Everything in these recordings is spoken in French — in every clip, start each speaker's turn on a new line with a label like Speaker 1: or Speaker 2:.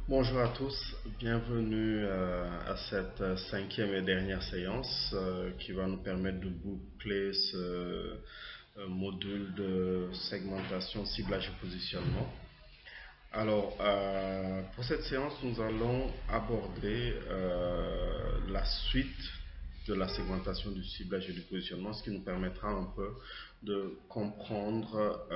Speaker 1: Bonjour à tous, bienvenue à cette cinquième et dernière séance qui va nous permettre de boucler ce module de segmentation, ciblage et positionnement. Alors, pour cette séance, nous allons aborder la suite de la segmentation, du ciblage et du positionnement, ce qui nous permettra un peu de comprendre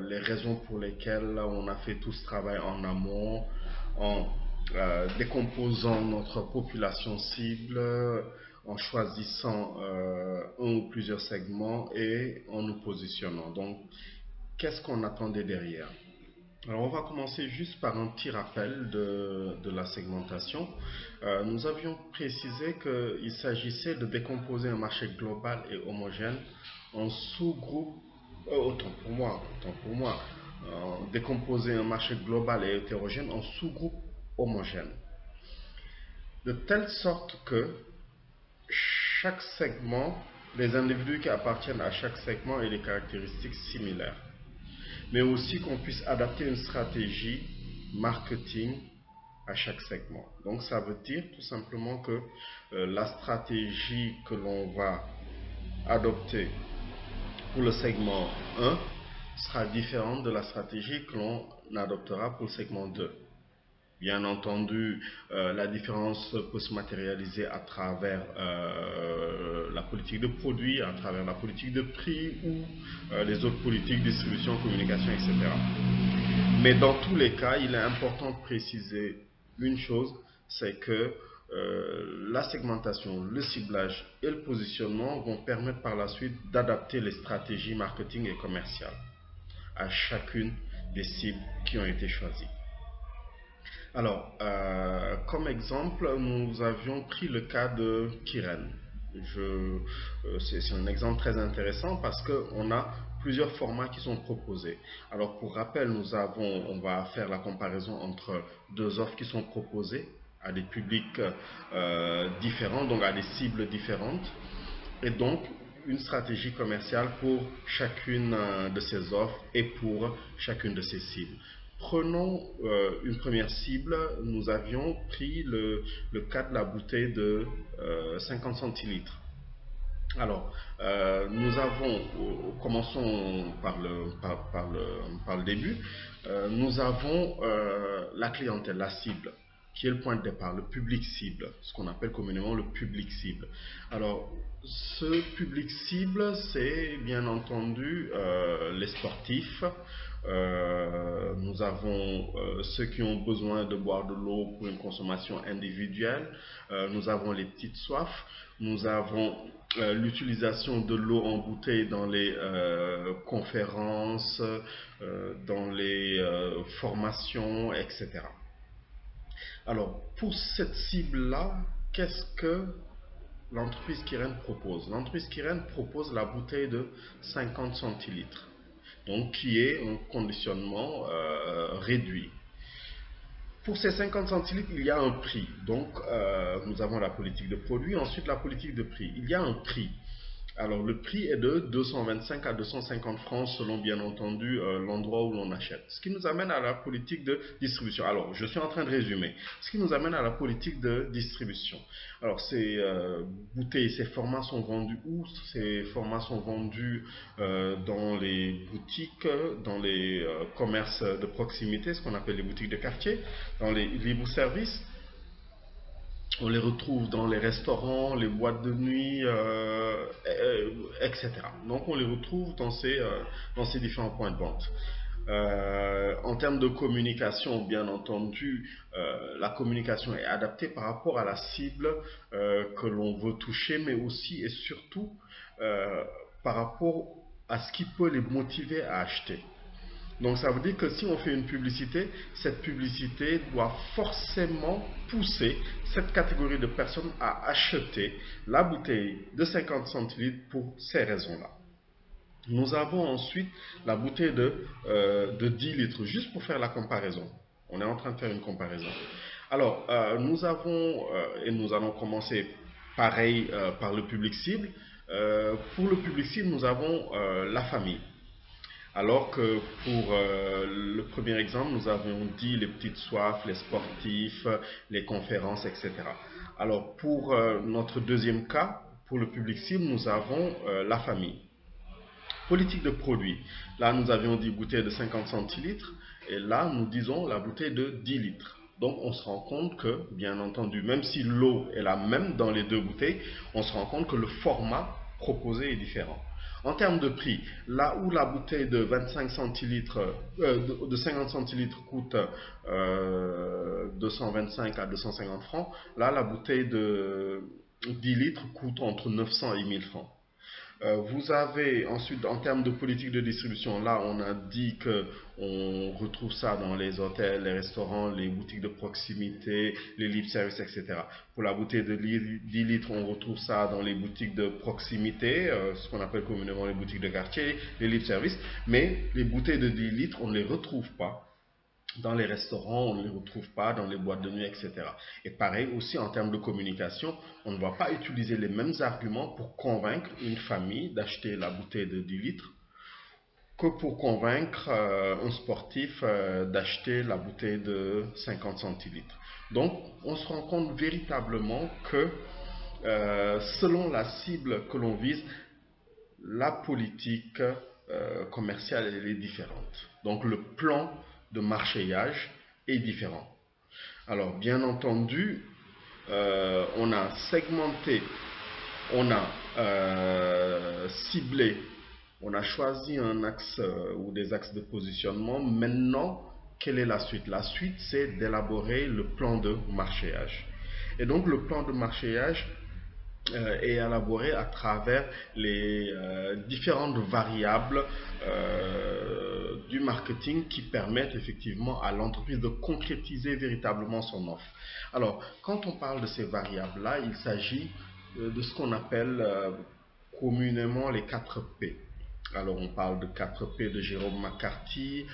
Speaker 1: les raisons pour lesquelles on a fait tout ce travail en amont, en décomposant notre population cible, en choisissant un ou plusieurs segments et en nous positionnant. Donc, qu'est-ce qu'on attendait derrière? Alors, on va commencer juste par un petit rappel de la segmentation. Nous avions précisé qu'il s'agissait de décomposer un marché global et homogène en sous-groupes, décomposer un marché global et hétérogène en sous-groupes homogènes, de telle sorte que chaque segment, les individus qui appartiennent à chaque segment aient des caractéristiques similaires, mais aussi qu'on puisse adapter une stratégie marketing à chaque segment. Donc ça veut dire tout simplement que la stratégie que l'on va adopter pour le segment 1 sera différente de la stratégie que l'on adoptera pour le segment 2. Bien entendu, la différence peut se matérialiser à travers la politique de produit, à travers la politique de prix ou les autres politiques, distribution, communication, etc. Mais dans tous les cas, il est important de préciser une chose, c'est que la segmentation, le ciblage et le positionnement vont permettre par la suite d'adapter les stratégies marketing et commerciales à chacune des cibles qui ont été choisies. Alors, comme exemple, nous avions pris le cas de Kiren. C'est un exemple très intéressant parce qu'on a plusieurs formats qui sont proposés. Alors, pour rappel, on va faire la comparaison entre deux offres qui sont proposées à des publics différents, donc à des cibles différentes, et donc une stratégie commerciale pour chacune de ces offres et pour chacune de ces cibles. Prenons une première cible. Nous avions pris le cas de la bouteille de 50 centilitres. Alors, commençons par le début. Nous avons la clientèle, la cible, qui est le point de départ, le public cible, ce qu'on appelle communément le public cible. Alors, ce public cible, c'est bien entendu les sportifs. Nous avons ceux qui ont besoin de boire de l'eau pour une consommation individuelle. Nous avons les petites soifs. Nous avons l'utilisation de l'eau en bouteille dans les conférences, dans les formations, etc. Alors, pour cette cible-là, qu'est-ce que l'entreprise Kiren propose? L'entreprise Kiren propose la bouteille de 50 centilitres, donc qui est un conditionnement réduit. Pour ces 50 centilitres, il y a un prix. Donc, nous avons la politique de produit, ensuite la politique de prix. Il y a un prix. Alors, le prix est de 225 à 250 francs selon, bien entendu, l'endroit où l'on achète. Ce qui nous amène à la politique de distribution. Alors, je suis en train de résumer. Ce qui nous amène à la politique de distribution. Alors, ces bouteilles, ces formats sont vendus où? Ces formats sont vendus dans les boutiques, dans les commerces de proximité, ce qu'on appelle les boutiques de quartier, dans les libres-services. On les retrouve dans les restaurants, les boîtes de nuit, etc. Donc on les retrouve dans ces différents points de vente. En termes de communication, bien entendu, la communication est adaptée par rapport à la cible que l'on veut toucher, mais aussi et surtout par rapport à ce qui peut les motiver à acheter. Donc ça veut dire que si on fait une publicité, cette publicité doit forcément pousser cette catégorie de personnes à acheter la bouteille de 50 centilitres pour ces raisons-là. Nous avons ensuite la bouteille de 10 litres, juste pour faire la comparaison. On est en train de faire une comparaison. Alors, nous allons commencer pareil par le public cible. Pour le public cible, nous avons la famille. Alors que pour le premier exemple, nous avons dit les petites soifs, les sportifs, les conférences, etc. Alors pour notre deuxième cas, pour le public cible, nous avons la famille. Politique de produit. Là, nous avions dit bouteille de 50 centilitres et là, nous disons la bouteille de 10 litres. Donc, on se rend compte que, bien entendu, même si l'eau est la même dans les deux bouteilles, on se rend compte que le format proposé est différent. En termes de prix, là où la bouteille de 25 centilitres, de 50 centilitres coûte 225 à 250 francs, là, la bouteille de 10 litres coûte entre 900 et 1000 francs. Vous avez ensuite, en termes de politique de distribution, là on a dit que on retrouve ça dans les hôtels, les restaurants, les boutiques de proximité, les libre services, etc. Pour la bouteille de 10 litres, on retrouve ça dans les boutiques de proximité, ce qu'on appelle communément les boutiques de quartier, les libre services, mais les bouteilles de 10 litres, on ne les retrouve pas dans les restaurants, on ne les retrouve pas dans les boîtes de nuit, etc. Et pareil aussi en termes de communication, on ne va pas utiliser les mêmes arguments pour convaincre une famille d'acheter la bouteille de 10 litres que pour convaincre un sportif d'acheter la bouteille de 50 centilitres. Donc, on se rend compte véritablement que selon la cible que l'on vise, la politique commerciale elle est différente. Donc, le plan de marchéage est différent. Alors, bien entendu, on a segmenté, on a ciblé, on a choisi un axe ou des axes de positionnement. Maintenant, quelle est la suite? La suite, c'est d'élaborer le plan de marchéage. Et donc, le plan de marchéage est élaboré à travers les différentes variables du marketing qui permettent effectivement à l'entreprise de concrétiser véritablement son offre. Alors, quand on parle de ces variables-là, il s'agit de ce qu'on appelle communément les 4 P. Alors, on parle de 4 P de Jérôme McCarthy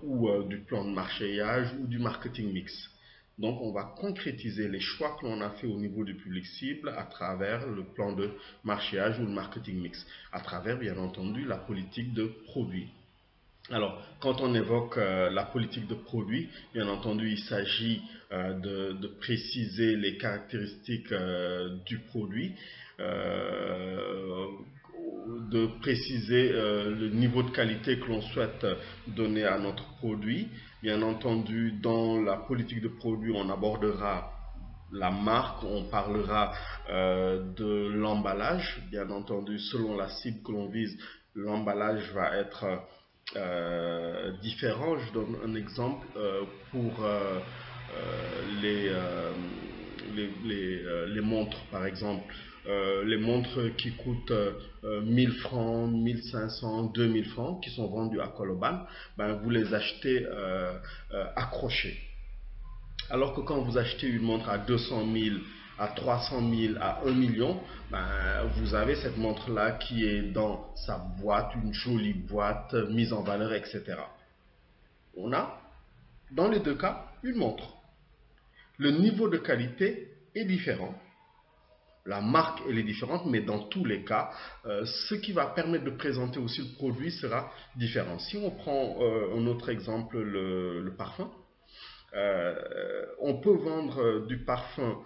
Speaker 1: ou du plan de marchéage ou du marketing mix. Donc, on va concrétiser les choix que l'on a fait au niveau du public cible à travers le plan de marchéage ou le marketing mix, à travers, bien entendu, la politique de produit. Alors, quand on évoque la politique de produit, bien entendu, il s'agit de préciser les caractéristiques du produit, de préciser le niveau de qualité que l'on souhaite donner à notre produit. Bien entendu, dans la politique de produit, on abordera la marque, on parlera de l'emballage. Bien entendu, selon la cible que l'on vise, l'emballage va être différent. Je donne un exemple pour les montres, par exemple. Les montres qui coûtent 1000 francs, 1500, 2000 francs, qui sont vendues à Koloban, ben, vous les achetez accrochées. Alors que quand vous achetez une montre à 200 000, à 300 000, à 1 million, ben, vous avez cette montre-là qui est dans sa boîte, une jolie boîte, mise en valeur, etc. On a, dans les deux cas, une montre. Le niveau de qualité est différent. La marque, elle est différente, mais dans tous les cas, ce qui va permettre de présenter aussi le produit sera différent. Si on prend un autre exemple, le parfum, on peut vendre du parfum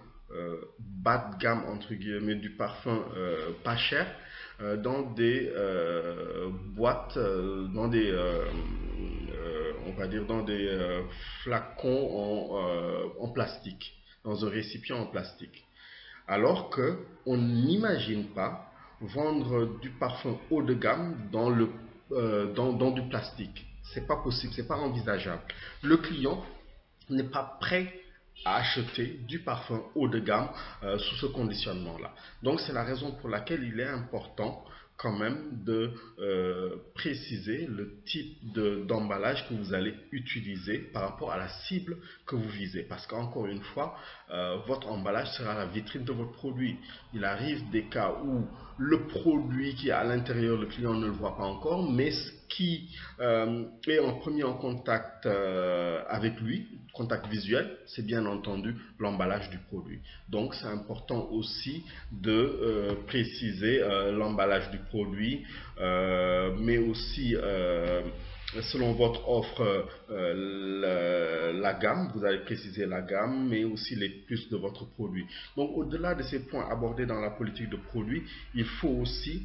Speaker 1: bas de gamme, entre guillemets, du parfum pas cher, dans des boîtes, dans des, on va dire, dans des flacons en plastique, dans un récipient en plastique. Alors que on n'imagine pas vendre du parfum haut de gamme dans du plastique. C'est pas possible, c'est pas envisageable. Le client n'est pas prêt à acheter du parfum haut de gamme sous ce conditionnement-là. Donc c'est la raison pour laquelle il est important quand même de préciser le type d'emballage que vous allez utiliser par rapport à la cible que vous visez. Parce qu'encore une fois, votre emballage sera la vitrine de votre produit. Il arrive des cas où le produit qui est à l'intérieur, le client ne le voit pas encore, mais qui est en premier en contact avec lui, contact visuel, c'est bien entendu l'emballage du produit. Donc c'est important aussi de préciser l'emballage du produit, mais aussi selon votre offre, la gamme, vous allez préciser la gamme, mais aussi les plus de votre produit. Donc au-delà de ces points abordés dans la politique de produit, il faut aussi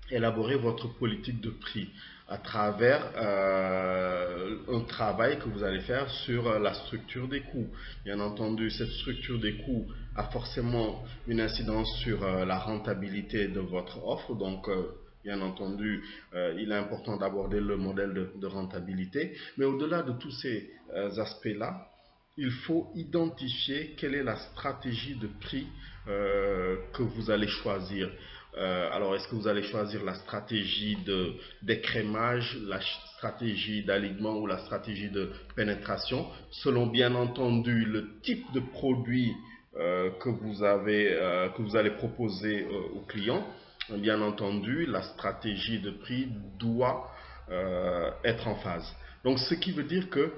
Speaker 1: élaborer votre politique de prix à travers un travail que vous allez faire sur la structure des coûts. Bien entendu, cette structure des coûts a forcément une incidence sur la rentabilité de votre offre, donc bien entendu, il est important d'aborder le modèle de rentabilité, mais au-delà de tous ces aspects-là, il faut identifier quelle est la stratégie de prix que vous allez choisir. Alors, est-ce que vous allez choisir la stratégie d'écrémage, la stratégie d'alignement ou la stratégie de pénétration, selon bien entendu le type de produit que vous allez proposer au client. Bien entendu, la stratégie de prix doit être en phase. Donc, ce qui veut dire que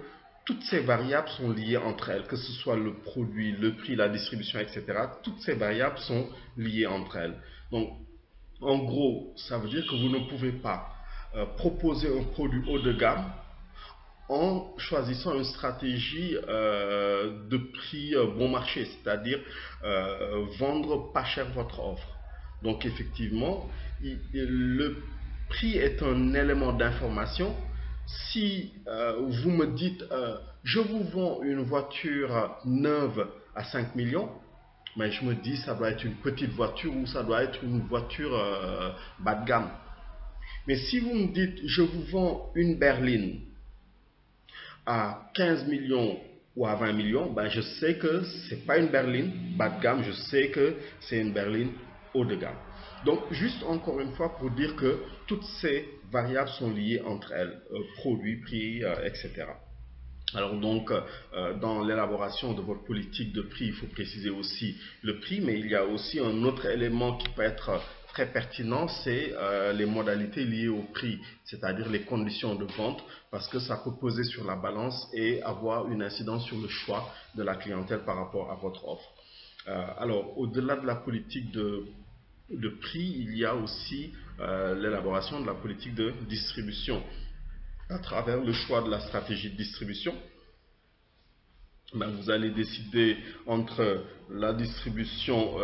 Speaker 1: toutes ces variables sont liées entre elles, que ce soit le produit, le prix, la distribution, etc. Toutes ces variables sont liées entre elles. Donc, en gros, ça veut dire que vous ne pouvez pas proposer un produit haut de gamme en choisissant une stratégie de prix bon marché, c'est-à-dire vendre pas cher votre offre. Donc effectivement, le prix est un élément d'information. Si vous me dites je vous vends une voiture neuve à 5 millions, mais je me dis ça doit être une petite voiture ou ça doit être une voiture bas de gamme. Mais si vous me dites je vous vends une berline à 15 millions ou à 20 millions, ben je sais que ce n'est pas une berline bas de gamme, je sais que c'est une berline haut de gamme. Donc, juste encore une fois pour dire que toutes ces variables sont liées entre elles, produits, prix, etc. Alors donc, dans l'élaboration de votre politique de prix, il faut préciser aussi le prix, mais il y a aussi un autre élément qui peut être très pertinent, c'est les modalités liées au prix, c'est-à-dire les conditions de vente, parce que ça peut peser sur la balance et avoir une incidence sur le choix de la clientèle par rapport à votre offre. Alors, au-delà de la politique de prix, il y a aussi l'élaboration de la politique de distribution. À travers le choix de la stratégie de distribution, ben vous allez décider entre la distribution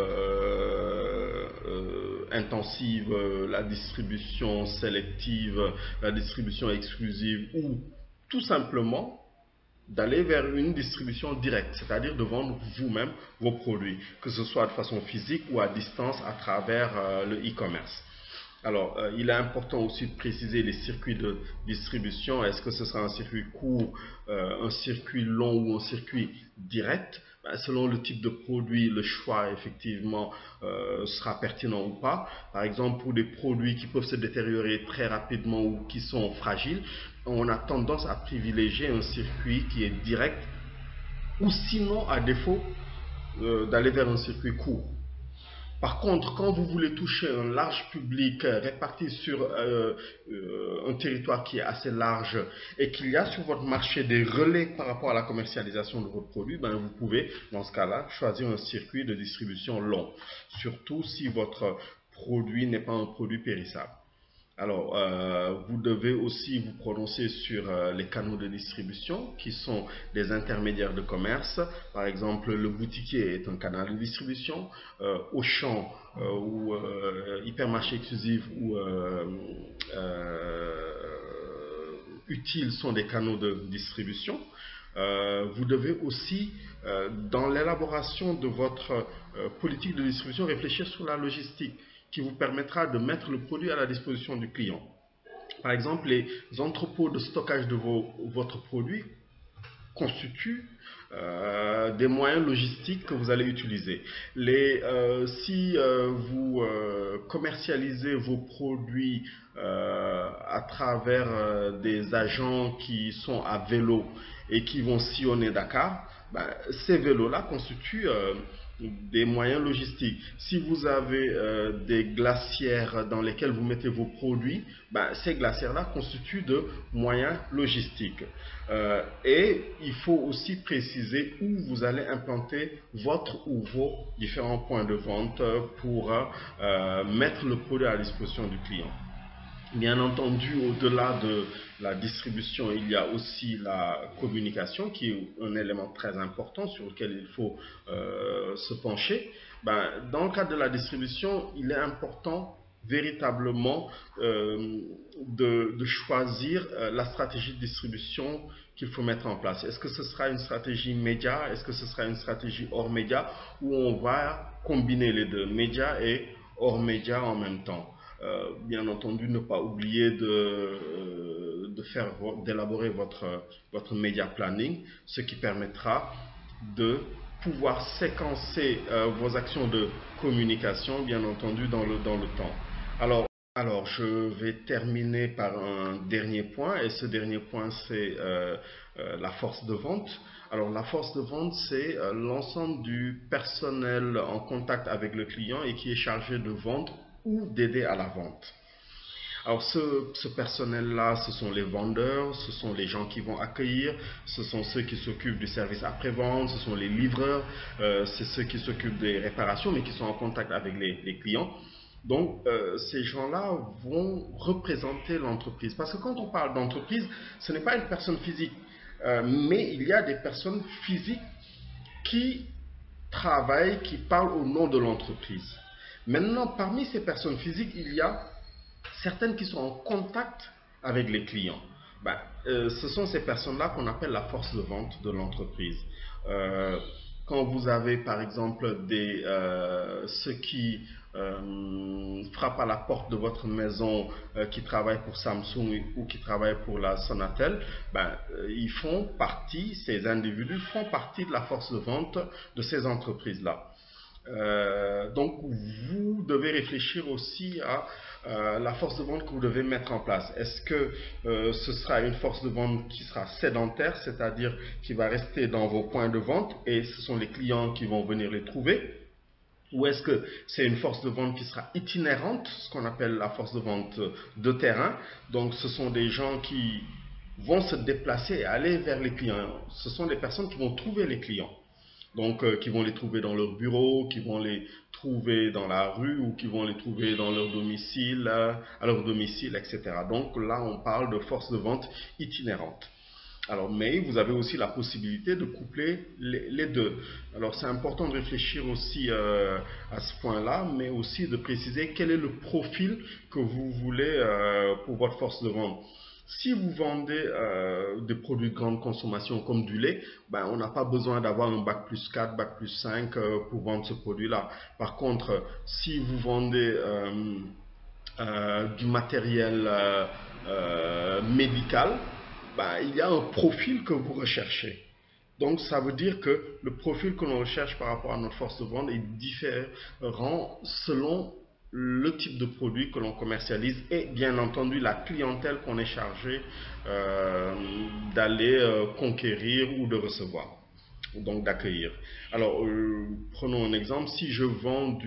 Speaker 1: intensive, la distribution sélective, la distribution exclusive ou tout simplement d'aller vers une distribution directe, c'est-à-dire de vendre vous-même vos produits, que ce soit de façon physique ou à distance à travers le e-commerce. Alors, il est important aussi de préciser les circuits de distribution. Est-ce que ce sera un circuit court, un circuit long ou un circuit direct? Ben, selon le type de produit, le choix effectivement sera pertinent ou pas. Par exemple, pour des produits qui peuvent se détériorer très rapidement ou qui sont fragiles, on a tendance à privilégier un circuit qui est direct ou sinon, à défaut, d'aller vers un circuit court. Par contre, quand vous voulez toucher un large public réparti sur un territoire qui est assez large et qu'il y a sur votre marché des relais par rapport à la commercialisation de votre produit, ben vous pouvez, dans ce cas-là, choisir un circuit de distribution long, surtout si votre produit n'est pas un produit périssable. Alors, vous devez aussi vous prononcer sur les canaux de distribution qui sont des intermédiaires de commerce. Par exemple, le boutiquier est un canal de distribution, Auchan ou Hypermarché exclusif ou Utile sont des canaux de distribution. Vous devez aussi, dans l'élaboration de votre politique de distribution, réfléchir sur la logistique qui vous permettra de mettre le produit à la disposition du client. Par exemple, les entrepôts de stockage de votre produit constituent des moyens logistiques que vous allez utiliser. Si vous commercialisez vos produits à travers des agents qui sont à vélo et qui vont sillonner Dakar, ben, ces vélos-là constituent des moyens logistiques. Si vous avez des glacières dans lesquelles vous mettez vos produits, ben, ces glacières-là constituent de moyens logistiques. Et il faut aussi préciser où vous allez implanter votre ou vos différents points de vente pour mettre le produit à la disposition du client. Bien entendu, au-delà de la distribution, il y a aussi la communication qui est un élément très important sur lequel il faut se pencher. Ben, dans le cadre de la distribution, il est important véritablement de choisir la stratégie de distribution qu'il faut mettre en place. Est-ce que ce sera une stratégie média? Est-ce que ce sera une stratégie hors média? Où on va combiner les deux, médias et hors média en même temps? Bien entendu, ne pas oublier d'élaborer votre media planning, ce qui permettra de pouvoir séquencer vos actions de communication, bien entendu, dans le temps. Alors, je vais terminer par un dernier point, et ce dernier point, c'est la force de vente. Alors, la force de vente, c'est l'ensemble du personnel en contact avec le client et qui est chargé de vendre ou d'aider à la vente. Alors ce personnel-là, ce sont les vendeurs, ce sont les gens qui vont accueillir, ce sont ceux qui s'occupent du service après-vente, ce sont les livreurs, c'est ceux qui s'occupent des réparations mais qui sont en contact avec les clients. Donc ces gens-là vont représenter l'entreprise. Parce que quand on parle d'entreprise, ce n'est pas une personne physique, mais il y a des personnes physiques qui travaillent, qui parlent au nom de l'entreprise. Maintenant, parmi ces personnes physiques, il y a certaines qui sont en contact avec les clients. Ben, ce sont ces personnes-là qu'on appelle la force de vente de l'entreprise. Quand vous avez par exemple ceux qui frappent à la porte de votre maison, qui travaillent pour Samsung ou qui travaillent pour la Sonatel, ben, ils font partie, ces individus font partie de la force de vente de ces entreprises-là. Donc vous devez réfléchir aussi à la force de vente que vous devez mettre en place. Est-ce que ce sera une force de vente qui sera sédentaire, c'est-à-dire qui va rester dans vos points de vente et ce sont les clients qui vont venir les trouver? Ou est-ce que c'est une force de vente qui sera itinérante, ce qu'on appelle la force de vente de terrain? Donc ce sont des gens qui vont se déplacer et aller vers les clients. Ce sont des personnes qui vont trouver les clients. Donc, qui vont les trouver dans leur bureau, qui vont les trouver dans la rue ou qui vont les trouver dans leur domicile, à leur domicile, etc. Donc là, on parle de force de vente itinérante. Alors, mais vous avez aussi la possibilité de coupler les deux. Alors, c'est important de réfléchir aussi à ce point-là, mais aussi de préciser quel est le profil que vous voulez pour votre force de vente. Si vous vendez des produits de grande consommation comme du lait, ben, on n'a pas besoin d'avoir un bac plus 4, bac plus 5 pour vendre ce produit-là. Par contre, si vous vendez du matériel médical, ben, il y a un profil que vous recherchez. Donc ça veut dire que le profil que l'on recherche par rapport à notre force de vente est différent selon le type de produit que l'on commercialise et bien entendu la clientèle qu'on est chargé d'aller conquérir ou de recevoir, donc d'accueillir. Alors prenons un exemple, si je vends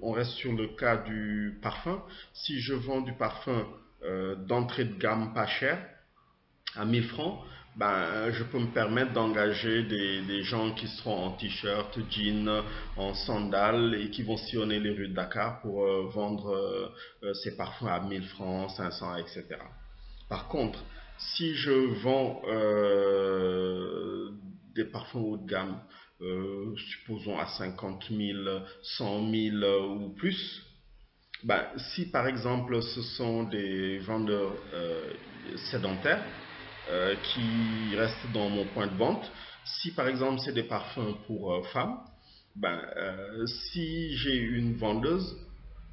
Speaker 1: on reste sur le cas du parfum, si je vends du parfum d'entrée de gamme pas cher, à 1000 francs, ben, je peux me permettre d'engager des gens qui seront en t-shirt, jean, en sandales et qui vont sillonner les rues de Dakar pour vendre ces parfums à 1000 francs, 500, etc. Par contre, si je vends des parfums haut de gamme, supposons à 50 000, 100 000 ou plus, ben, si par exemple ce sont des vendeurs sédentaires, qui restent dans mon point de vente. Si par exemple c'est des parfums pour femmes, ben, si j'ai une vendeuse,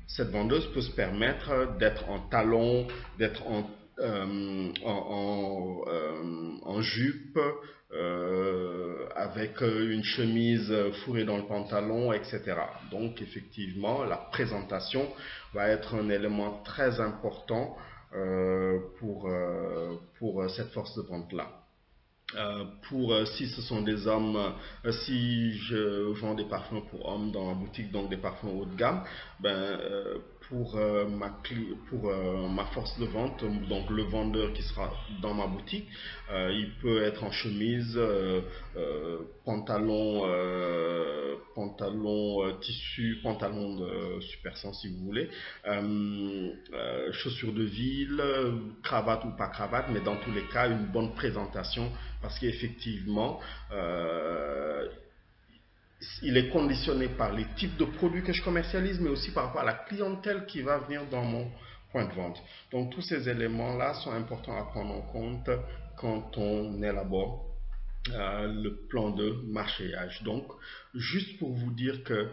Speaker 1: cette vendeuse peut se permettre d'être en talons, d'être en jupe, avec une chemise fourrée dans le pantalon, etc. Donc effectivement, la présentation va être un élément très important pour cette force de vente-là. Si ce sont des hommes, si je vends des parfums pour hommes dans ma boutique, donc des parfums haut de gamme, ben, pour ma force de vente, donc le vendeur qui sera dans ma boutique, il peut être en chemise, pantalon tissu, pantalon de super sens si vous voulez, chaussures de ville, cravate ou pas cravate, mais dans tous les cas, une bonne présentation parce qu'effectivement, il est conditionné par les types de produits que je commercialise, mais aussi par rapport à la clientèle qui va venir dans mon point de vente. Donc tous ces éléments-là sont importants à prendre en compte quand on élabore le plan de marchéage. Donc, juste pour vous dire que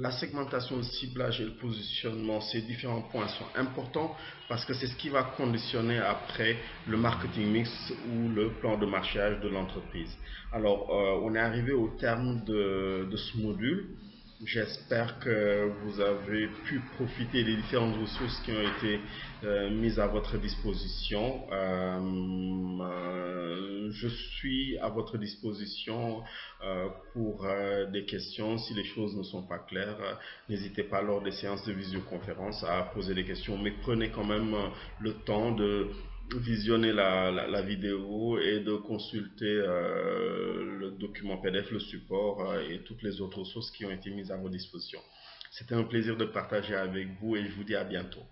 Speaker 1: la segmentation, le ciblage et le positionnement, ces différents points sont importants parce que c'est ce qui va conditionner après le marketing mix ou le plan de marchéage de l'entreprise. Alors, on est arrivé au terme de ce module. J'espère que vous avez pu profiter des différentes ressources qui ont été mises à votre disposition. Je suis à votre disposition pour des questions. Si les choses ne sont pas claires, n'hésitez pas lors des séances de visioconférence à poser des questions, mais prenez quand même le temps de visionner la vidéo et de consulter le document PDF, le support et toutes les autres ressources qui ont été mises à votre disposition. C'était un plaisir de partager avec vous et je vous dis à bientôt.